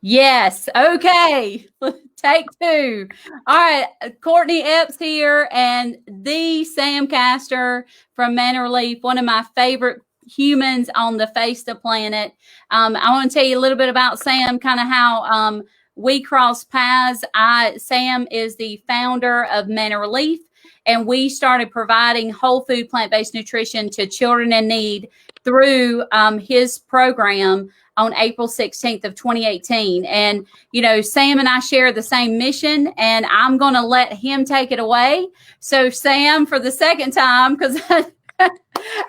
Yes. Okay. Take two. All right. Courtney Epps here and the Sam Castor from ManaRelief, one of my favorite humans on the face of the planet. I want to tell you a little bit about Sam, kind of how we cross paths. Sam is the founder of ManaRelief, and we started providing whole food, plant-based nutrition to children in need through his program on April 16th of 2018. And, Sam and I share the same mission, and I'm going to let him take it away. So, Sam, for the second time, because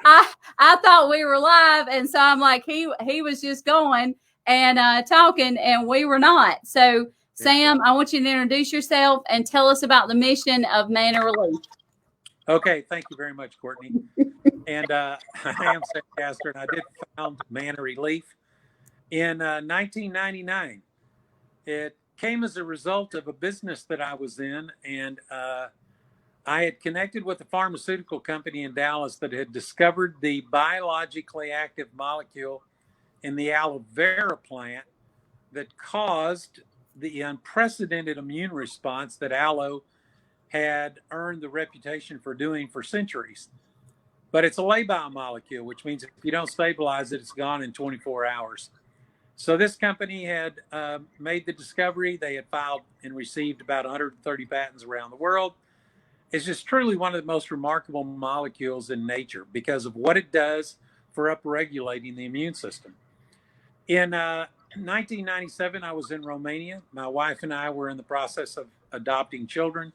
I thought we were live, and so I'm like, he was just going and talking, and we were not. So, Sam, I want you to introduce yourself and tell us about the mission of ManaRelief. Okay, thank you very much, Courtney. And I am Sam Castor, and I did found ManaRelief in 1999. It came as a result of a business that I was in, and I had connected with a pharmaceutical company in Dallas that had discovered the biologically active molecule in the aloe vera plant that caused the unprecedented immune response that aloe had earned the reputation for doing for centuries. But it's a labile molecule, which means if you don't stabilize it, it's gone in 24 hours. So this company had made the discovery. They had filed and received about 130 patents around the world. It's just truly one of the most remarkable molecules in nature because of what it does for upregulating the immune system. In 1997, I was in Romania. My wife and I were in the process of adopting children.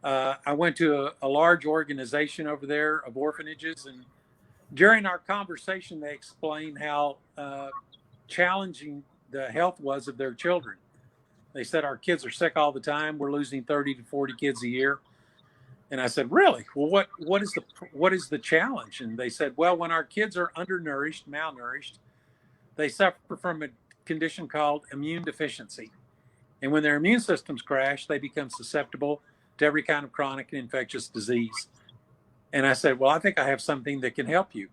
I went to a large organization over there of orphanages, and during our conversation, they explained how challenging the health was of their children. They said, our kids are sick all the time. We're losing 30 to 40 kids a year. And I said, really? Well, what is the challenge? And they said, well, when our kids are undernourished, malnourished, they suffer from a condition called immune deficiency. And when their immune systems crash, they become susceptible to every kind of chronic and infectious disease. And I said, well, I think I have something that can help you.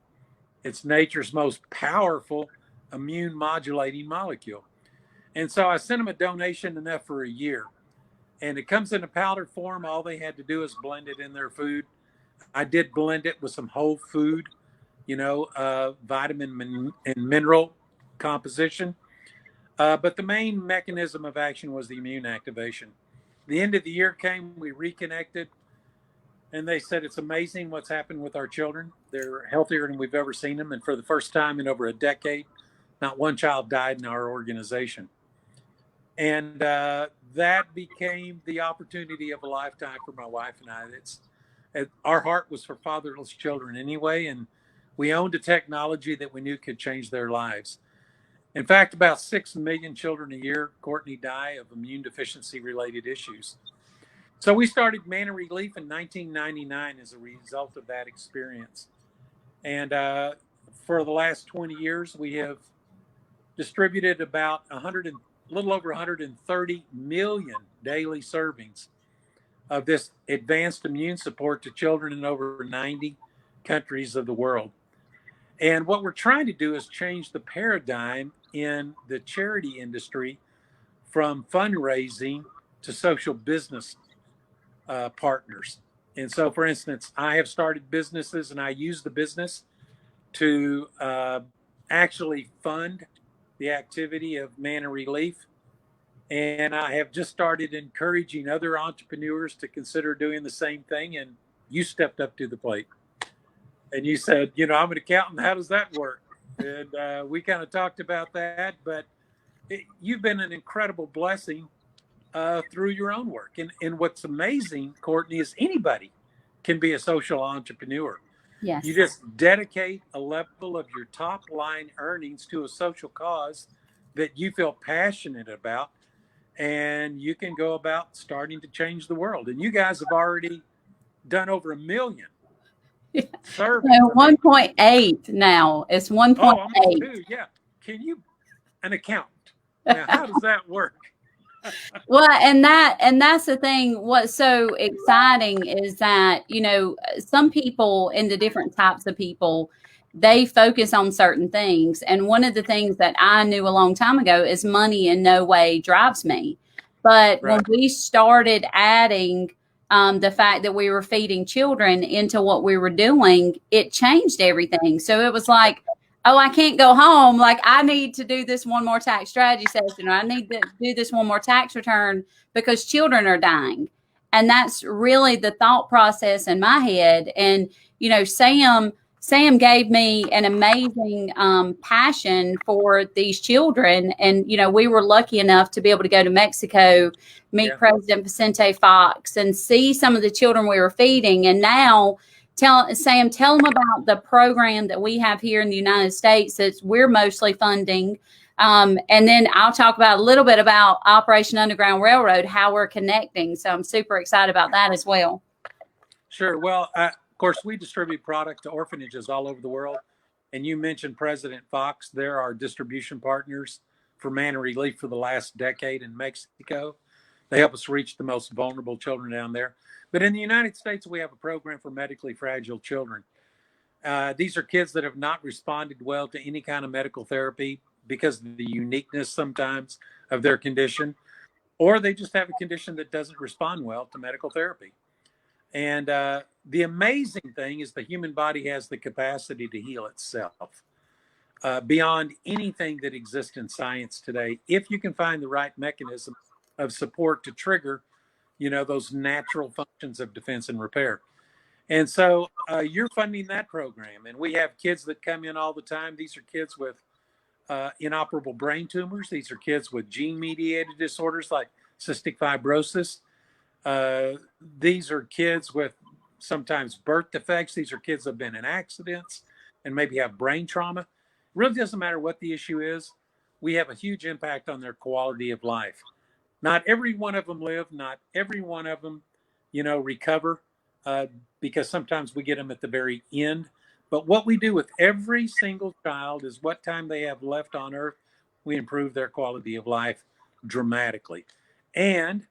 It's nature's most powerful immune modulating molecule. And so I sent them a donation enough for a year. And it comes in a powdered form. All they had to do is blend it in their food. I did blend it with some whole food, vitamin and mineral composition. But the main mechanism of action was the immune activation. The end of the year came, we reconnected, and they said, it's amazing what's happened with our children. They're healthier than we've ever seen them. And for the first time in over a decade, not one child died in our organization. And that became the opportunity of a lifetime for my wife and I. Our heart was for fatherless children anyway, and we owned a technology that we knew could change their lives. In fact, about 6 million children a year, Courtney, die of immune deficiency related issues. So we started ManaRelief in 1999 as a result of that experience. And for the last 20 years, we have distributed about a little over 130 million daily servings of this advanced immune support to children in over 90 countries of the world. And what we're trying to do is change the paradigm in the charity industry from fundraising to social business partners. And so, for instance, I have started businesses, and I use the business to actually fund the activity of ManaRelief. And I have just started encouraging other entrepreneurs to consider doing the same thing. And you stepped up to the plate. And you said, I'm an accountant. How does that work? And we kind of talked about that. But you've been an incredible blessing through your own work. And what's amazing, Courtney, is anybody can be a social entrepreneur. Yes. You just dedicate a level of your top line earnings to a social cause that you feel passionate about, and you can go about starting to change the world. And you guys have already done over 1 million. Yeah. 1.8 now. It's 1.8. Oh, almost 2. Yeah. Can you, an accountant? Now, how does that work? Well, and that's the thing. What's so exciting is that, some people and the different types of people, they focus on certain things. And one of the things that I knew a long time ago is money in no way drives me. But when Right. we started adding the fact that we were feeding children into what we were doing, it changed everything. So it was like, oh, I can't go home. Like, I need to do this one more tax strategy session, or I need to do this one more tax return because children are dying. And that's really the thought process in my head. And, Sam gave me an amazing passion for these children. And, we were lucky enough to be able to go to Mexico, meet Yeah. President Vicente Fox, and see some of the children we were feeding. And now, Sam, tell them about the program that we have here in the United States that we're mostly funding. And then I'll talk about a little bit about Operation Underground Railroad, how we're connecting. So I'm super excited about that as well. Sure. Well, of course, we distribute product to orphanages all over the world. And you mentioned President Fox. They're our distribution partners for ManaRelief for the last decade in Mexico. They help us reach the most vulnerable children down there. But in the United States, we have a program for medically fragile children. These are kids that have not responded well to any kind of medical therapy because of the uniqueness sometimes of their condition, or they just have a condition that doesn't respond well to medical therapy. And the amazing thing is the human body has the capacity to heal itself beyond anything that exists in science today, if you can find the right mechanism of support to trigger, those natural functions of defense and repair. And so you're funding that program. And we have kids that come in all the time. These are kids with inoperable brain tumors. These are kids with gene-mediated disorders like cystic fibrosis. These are kids with sometimes birth defects. These are kids that have been in accidents and maybe have brain trauma. It really doesn't matter what the issue is. We have a huge impact on their quality of life. Not every one of them live. Not every one of them, recover because sometimes we get them at the very end. But what we do with every single child is what time they have left on earth, we improve their quality of life dramatically. And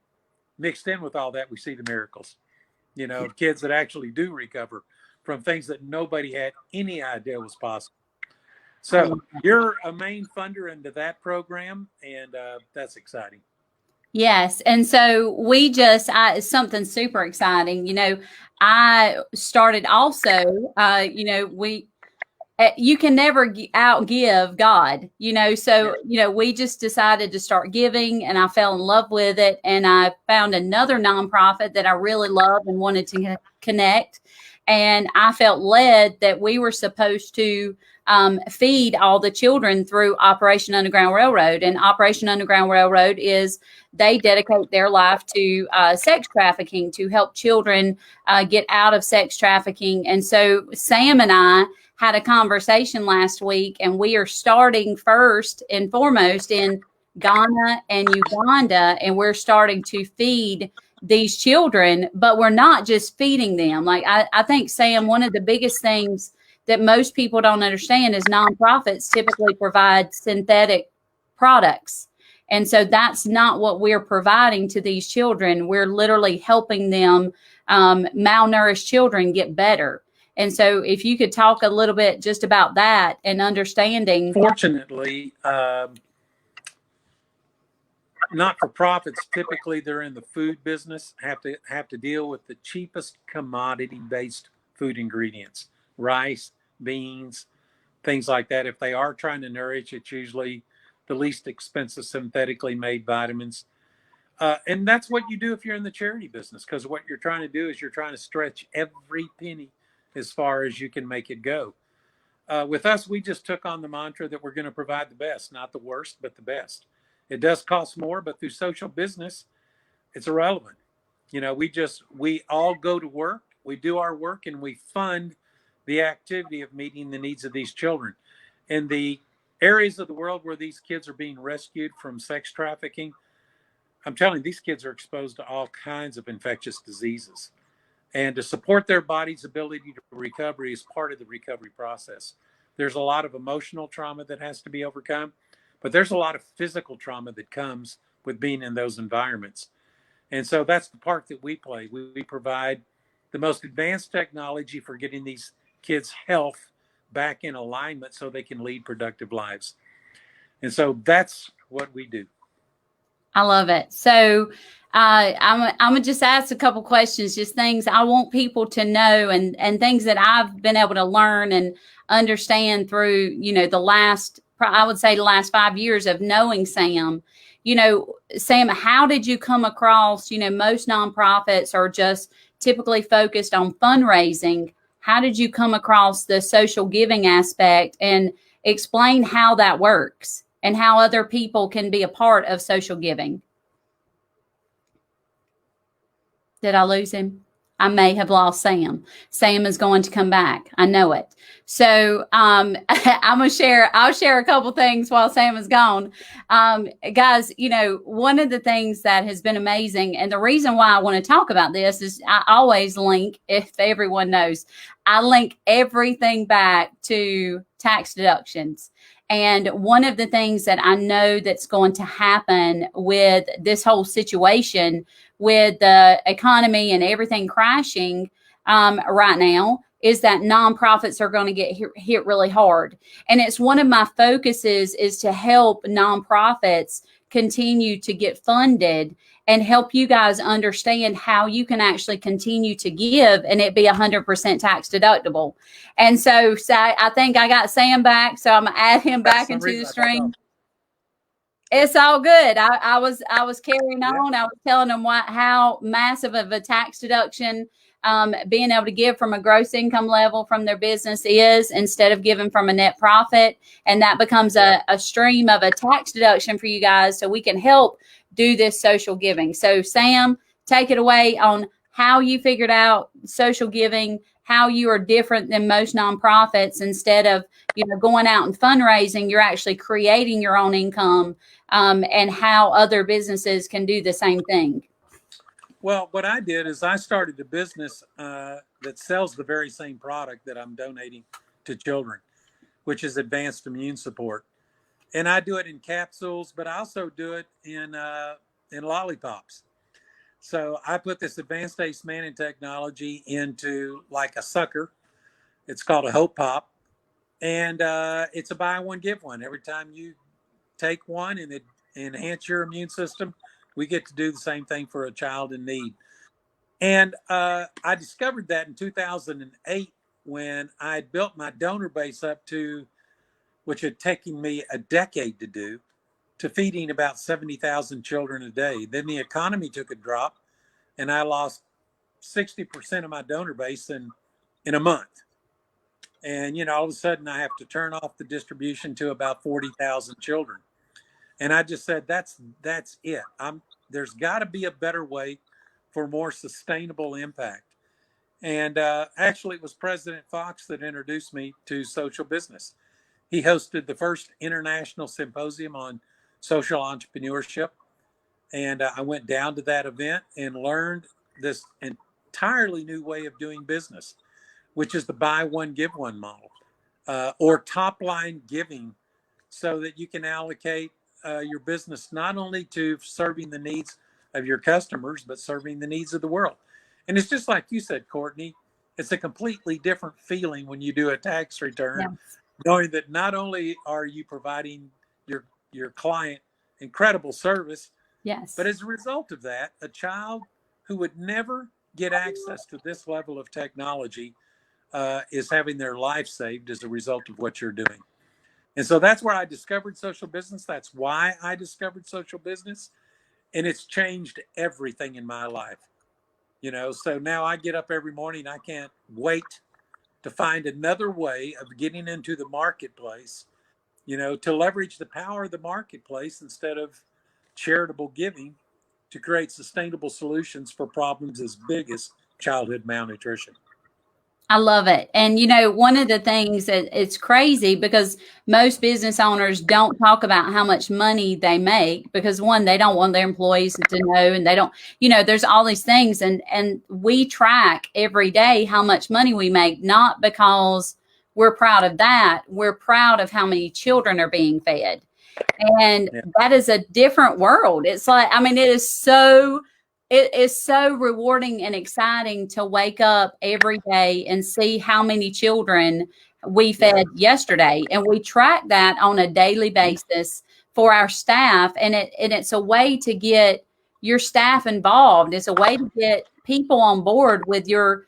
mixed in with all that, we see the miracles, kids that actually do recover from things that nobody had any idea was possible. So you're a main funder into that program, and that's exciting. Yes. And so something super exciting. I started also, you can never outgive God, so, we just decided to start giving, and I fell in love with it. And I found another nonprofit that I really love and wanted to connect. And I felt led that we were supposed to feed all the children through Operation Underground Railroad. And Operation Underground Railroad they dedicate their life to sex trafficking, to help children get out of sex trafficking. And so Sam and I had a conversation last week, and we are starting first and foremost in Ghana and Uganda, and we're starting to feed these children, but we're not just feeding them. Like, I think, Sam, one of the biggest things that most people don't understand is nonprofits typically provide synthetic products. And so that's not what we're providing to these children. We're literally helping them, malnourished children, get better. And so if you could talk a little bit just about that and understanding. Fortunately, not-for-profits, typically they're in the food business, have to deal with the cheapest commodity-based food ingredients, rice, beans, things like that. If they are trying to nourish, it's usually the least expensive synthetically made vitamins. And that's what you do if you're in the charity business, because what you're trying to do is you're trying to stretch every penny as far as you can make it go. With us, we just took on the mantra that we're going to provide the best, not the worst, but the best. It does cost more, but through social business, it's irrelevant. We all go to work, we do our work, and we fund the activity of meeting the needs of these children. In the areas of the world where these kids are being rescued from sex trafficking, I'm telling you, these kids are exposed to all kinds of infectious diseases. And to support their body's ability to recovery is part of the recovery process. There's a lot of emotional trauma that has to be overcome, but there's a lot of physical trauma that comes with being in those environments. And so that's the part that we play. We provide the most advanced technology for getting these kids health back in alignment so they can lead productive lives. And so that's what we do. I love it. So I'm gonna just ask a couple questions, just things I want people to know, and things that I've been able to learn and understand through, the last, I would say the last 5 years of knowing Sam. Sam, how did you come across, most nonprofits are just typically focused on fundraising. How did you come across the social giving aspect, and explain how that works and how other people can be a part of social giving? Did I lose him? I may have lost Sam. Sam is going to come back. I know it. So I'll share a couple things while Sam is gone. Guys, one of the things that has been amazing, and the reason why I want to talk about this is I always link, if everyone knows, I link everything back to tax deductions. And one of the things that I know that's going to happen with this whole situation, with the economy and everything crashing right now, is that nonprofits are going to get hit really hard. And it's one of my focuses is to help nonprofits continue to get funded and help you guys understand how you can actually continue to give and it be 100% tax deductible. And so I think I got Sam back, so I'm gonna add him back into the stream. It's all good. I was carrying on. I was telling them how massive of a tax deduction being able to give from a gross income level from their business is, instead of giving from a net profit. And that becomes a stream of a tax deduction for you guys, so we can help do this social giving. So Sam, take it away on how you figured out social giving, how you are different than most nonprofits. Instead of going out and fundraising, you're actually creating your own income, and how other businesses can do the same thing. Well, what I did is I started a business that sells the very same product that I'm donating to children, which is advanced immune support. And I do it in capsules, but I also do it in lollipops. So I put this advanced ace manning technology into like a sucker. It's called a Hope Pop. And it's a buy one, give one. Every time you take one and it enhance your immune system, we get to do the same thing for a child in need. And I discovered that in 2008 when I had built my donor base up to, which had taken me a decade to do, to feeding about 70,000 children a day. Then the economy took a drop and I lost 60% of my donor base in a month. And, all of a sudden I have to turn off the distribution to about 40,000 children. And I just said, that's it. There's got to be a better way for more sustainable impact. And actually, it was President Fox that introduced me to social business. He hosted the first international symposium on social entrepreneurship. And I went down to that event and learned this entirely new way of doing business, which is the buy one, give one model, or top line giving, so that you can allocate your business not only to serving the needs of your customers, but serving the needs of the world. And it's just like you said, Courtney, it's a completely different feeling when you do a tax return, knowing that not only are you providing your client incredible service, but as a result of that, a child who would never get access to this level of technology is having their life saved as a result of what you're doing. And so that's where I discovered social business. That's why I discovered social business. And it's changed everything in my life. So now I get up every morning. I can't wait to find another way of getting into the marketplace, to leverage the power of the marketplace instead of charitable giving, to create sustainable solutions for problems as big as childhood malnutrition. I love it. And, one of the things that it's crazy because most business owners don't talk about how much money they make because, one, they don't want their employees to know, and they don't, there's all these things. And we track every day how much money we make, not because we're proud of that. We're proud of how many children are being fed. And that is a different world. It's like, it is so rewarding and exciting to wake up every day and see how many children we fed yesterday, and we track that on a daily basis for our staff. And it's a way to get your staff involved. It's a way to get people on board with your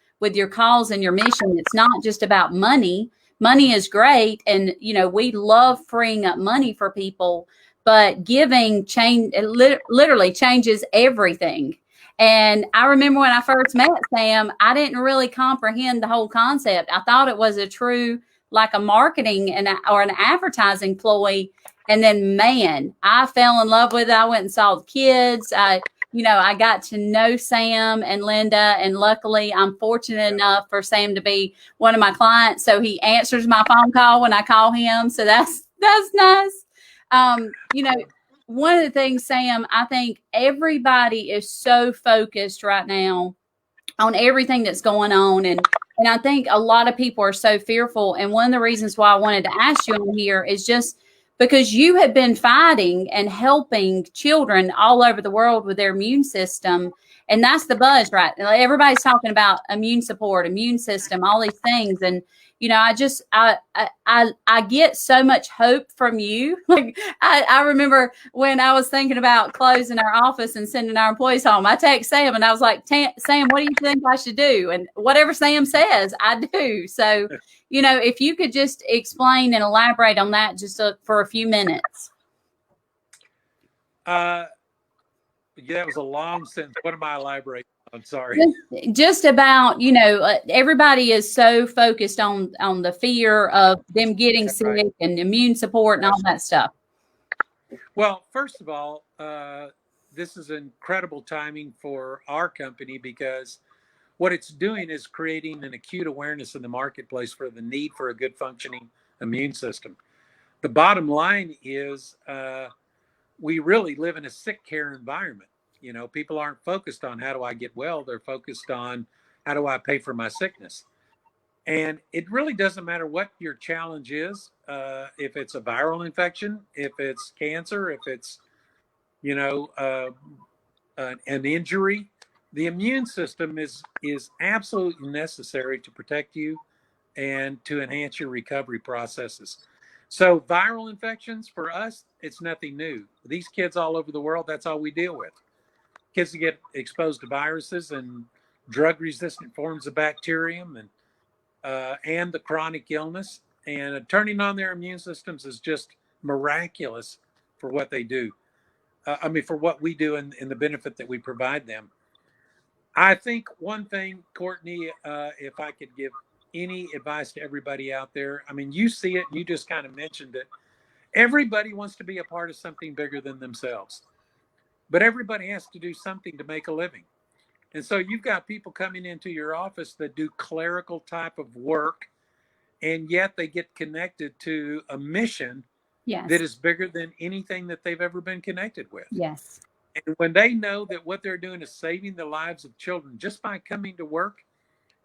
cause and your mission. It's not just about money. Money is great, and we love freeing up money for people, but giving literally changes everything. And I remember when I first met Sam, I didn't really comprehend the whole concept. I thought it was a true, like a marketing or an advertising ploy. And then, man, I fell in love with it. I went and saw the kids. I got to know Sam and Linda, and luckily I'm fortunate enough for Sam to be one of my clients. So he answers my phone call when I call him. So that's nice. One of the things, Sam, I think everybody is so focused right now on everything that's going on. And I think a lot of people are so fearful. And one of the reasons why I wanted to ask you on here is just because you have been fighting and helping children all over the world with their immune system. And that's the buzz, right? Everybody's talking about immune support, immune system, all these things. And I get so much hope from you. Like I remember when I was thinking about closing our office and sending our employees home, I text Sam and I was like, Sam, what do you think I should do? And whatever Sam says, I do. So, if you could just explain and elaborate on that just for a few minutes. Yeah, that was a long sentence. What am I elaborating? I'm sorry. Just about, everybody is so focused on the fear of them getting sick and immune support and all that stuff. Well, first of all, this is incredible timing for our company, because what it's doing is creating an acute awareness in the marketplace for the need for a good functioning immune system. The bottom line is we really live in a sick care environment. People aren't focused on how do I get well. They're focused on how do I pay for my sickness. And it really doesn't matter what your challenge is. If it's a viral infection, if it's cancer, if it's, an injury, the immune system is absolutely necessary to protect you and to enhance your recovery processes. So viral infections, for us, it's nothing new. These kids all over the world, that's all we deal with. Kids that get exposed to viruses and drug-resistant forms of bacterium and the chronic illness. And turning on their immune systems is just miraculous for what they do. For what we do and the benefit that we provide them. I think one thing, Courtney, if I could give any advice to everybody out there, you see it, you just kind of mentioned it. Everybody wants to be a part of something bigger than themselves, but everybody has to do something to make a living. And so you've got people coming into your office that do clerical type of work, and yet they get connected to a mission that is bigger than anything that they've ever been connected with. Yes. And when they know that what they're doing is saving the lives of children just by coming to work,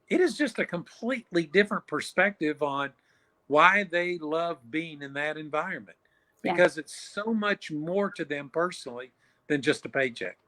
it is just a completely different perspective on why they love being in that environment, because it's so much more to them personally than just a paycheck.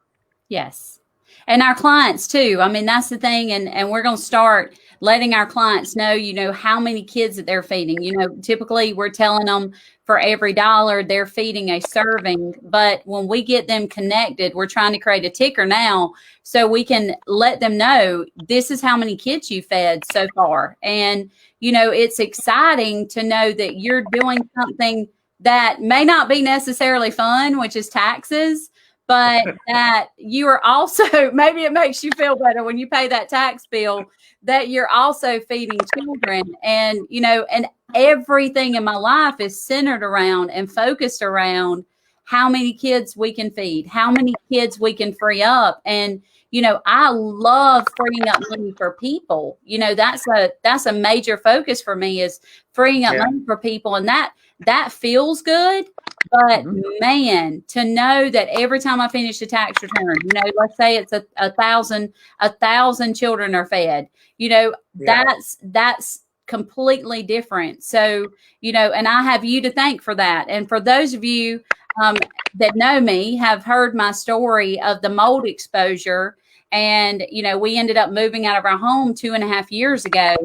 Yes. And our clients too. That's the thing. And we're going to start letting our clients know, how many kids that they're feeding. Typically we're telling them for every $1 they're feeding a serving. But when we get them connected, we're trying to create a ticker now so we can let them know this is how many kids you fed so far. And, it's exciting to know that you're doing something that may not be necessarily fun, which is taxes, but that you are also, maybe it makes you feel better when you pay that tax bill, that you're also feeding children. And, and everything in my life is centered around and focused around how many kids we can feed, how many kids we can free up. And, I love freeing up money for people. That's a major focus for me, is freeing up money for people. And that feels good. But man, to know that every time I finish a tax return, let's say it's a thousand children are fed, that's completely different. So, and I have you to thank for that. And for those of you that know me, have heard my story of the mold exposure. And, we ended up moving out of our home 2.5 years ago.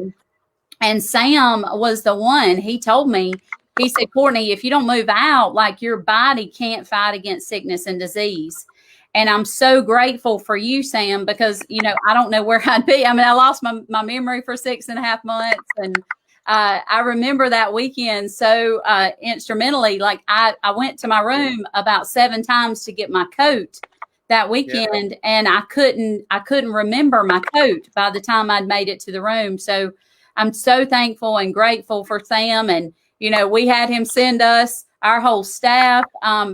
And Sam was the one. He told me, he said, Courtney, if you don't move out, like your body can't fight against sickness and disease. And I'm so grateful for you, Sam, because, you know, I don't know where I'd be. I mean, I lost my memory for 6.5 months. And I remember that weekend so instrumentally. Like I went to my room about 7 times to get my coat that weekend, and I couldn't remember my coat by the time I'd made it to the room. So I'm so thankful and grateful for Sam. And, you know, we had him send us, our whole staff,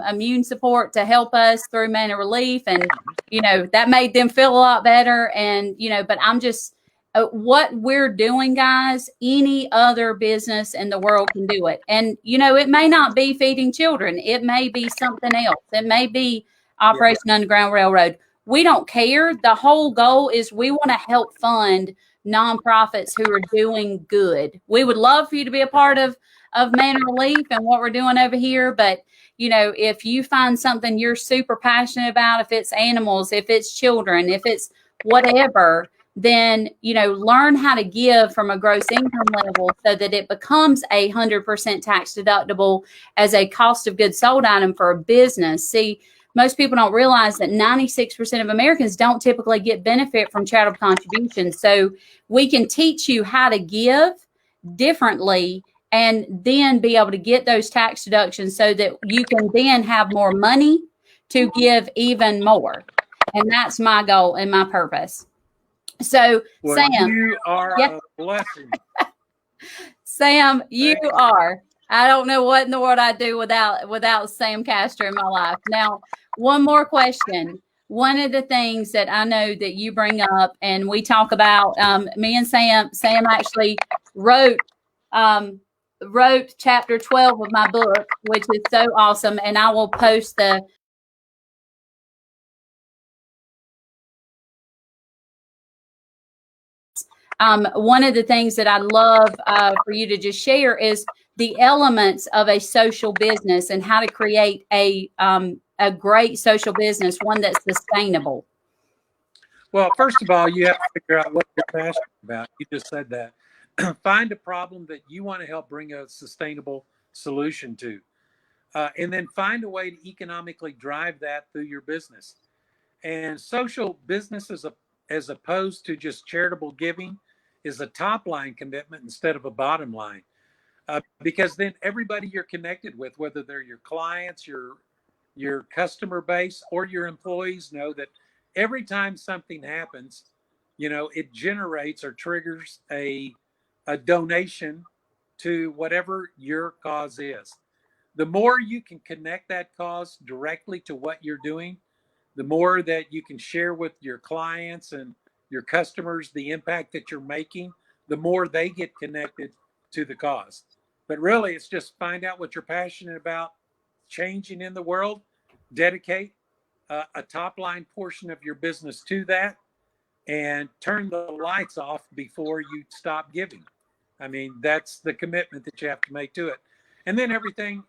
immune support to help us through ManaRelief. And, you know, that made them feel a lot better. And, you know, but I'm just, what we're doing, guys, any other business in the world can do it. And, you know, it may not be feeding children. It may be something else. It may be Operation Underground Railroad. We don't care. The whole goal is we want to help fund nonprofits who are doing good. We would love for you to be a part of ManaRelief and what we're doing over here. But, you know, if you find something you're super passionate about, if it's animals, if it's children, if it's whatever, then, you know, learn how to give from a gross income level so that it becomes 100% tax deductible as a cost of goods sold item for a business. See, most people don't realize that 96% of Americans don't typically get benefit from charitable contributions. So we can teach you how to give differently and then be able to get those tax deductions so that you can then have more money to give even more. And that's my goal and my purpose. So, Well, Sam, you are a blessing. Sam, you are. I don't know what in the world I'd do without Sam Castor in my life. Now, one more question. One of the things that I know that you bring up and we talk about, me and Sam actually wrote chapter 12 of my book, which is so awesome. And I will post the one of the things that I'd love for you to just share is the elements of a social business and how to create a great social business, one that's sustainable. Well, first of all, you have to figure out what you're passionate about. You just said that. Find a problem that you want to help bring a sustainable solution to. And then find a way to economically drive that through your business. And social business, as opposed to just charitable giving, is a top line commitment instead of a bottom line. Because then everybody you're connected with, whether they're your clients, your customer base, or your employees, know that every time something happens, you know, it generates or triggers a donation to whatever your cause is. The more you can connect that cause directly to what you're doing, the more that you can share with your clients and your customers the impact that you're making, the more they get connected to the cause. But really, it's just find out what you're passionate about changing in the world, dedicate a top line portion of your business to that, and turn the lights off before you stop giving. I mean, that's the commitment that you have to make to it. And then everything,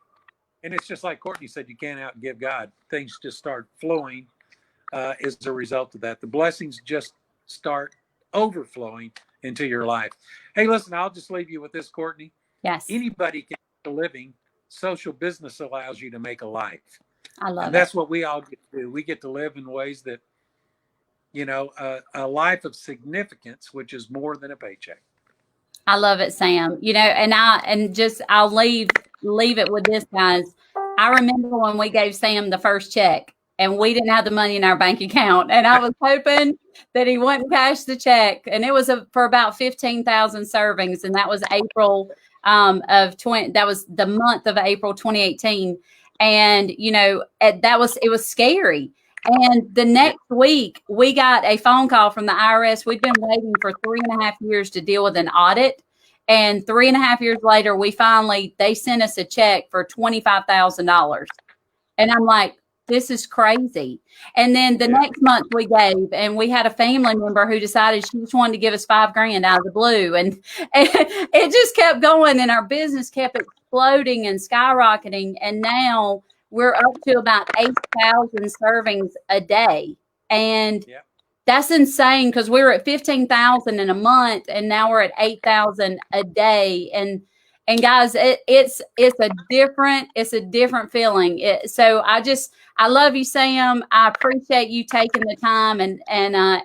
and it's just like Courtney said, you can't outgive God. Things just start flowing as a result of that. The blessings just start overflowing into your life. Hey, listen, I'll just leave you with this, Courtney. Yes. Anybody can make a living. Social business allows you to make a life. I love it. And that's what we all get to do. We get to live in ways that, you know, a life of significance, which is more than a paycheck. I love it, Sam. You know, and I'll leave it with this, guys. I remember when we gave Sam the first check and we didn't have the money in our bank account, and I was hoping that he wouldn't cash the check. And it was for about 15,000 servings, and that was April that was the month of April 2018. And you know, it was scary. And the next week, we got a phone call from the IRS. We'd been waiting for 3.5 years to deal with an audit. And 3.5 years later, they sent us a check for $25,000. And I'm like, this is crazy. And then the next month we gave, and we had a family member who decided she just wanted to give us $5,000 out of the blue. And it just kept going, and our business kept exploding and skyrocketing. And now we're up to about 8,000 servings a day. And That's insane, because we were at 15,000 in a month, and now we're at 8,000 a day. And guys, it's a different feeling. So I love you, Sam. I appreciate you taking the time and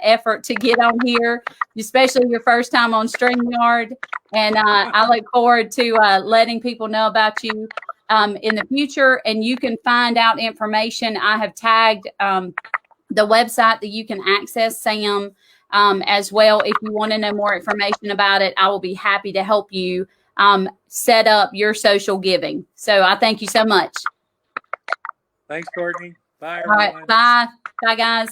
effort to get on here, especially your first time on StreamYard. And I look forward to letting people know about you in the future. And you can find out information. I have tagged the website that you can access Sam as well. If you want to know more information about it, I will be happy to help you set up your social giving. So I thank you so much. Thanks, Courtney. Bye, All everyone. right. Bye. Bye, guys.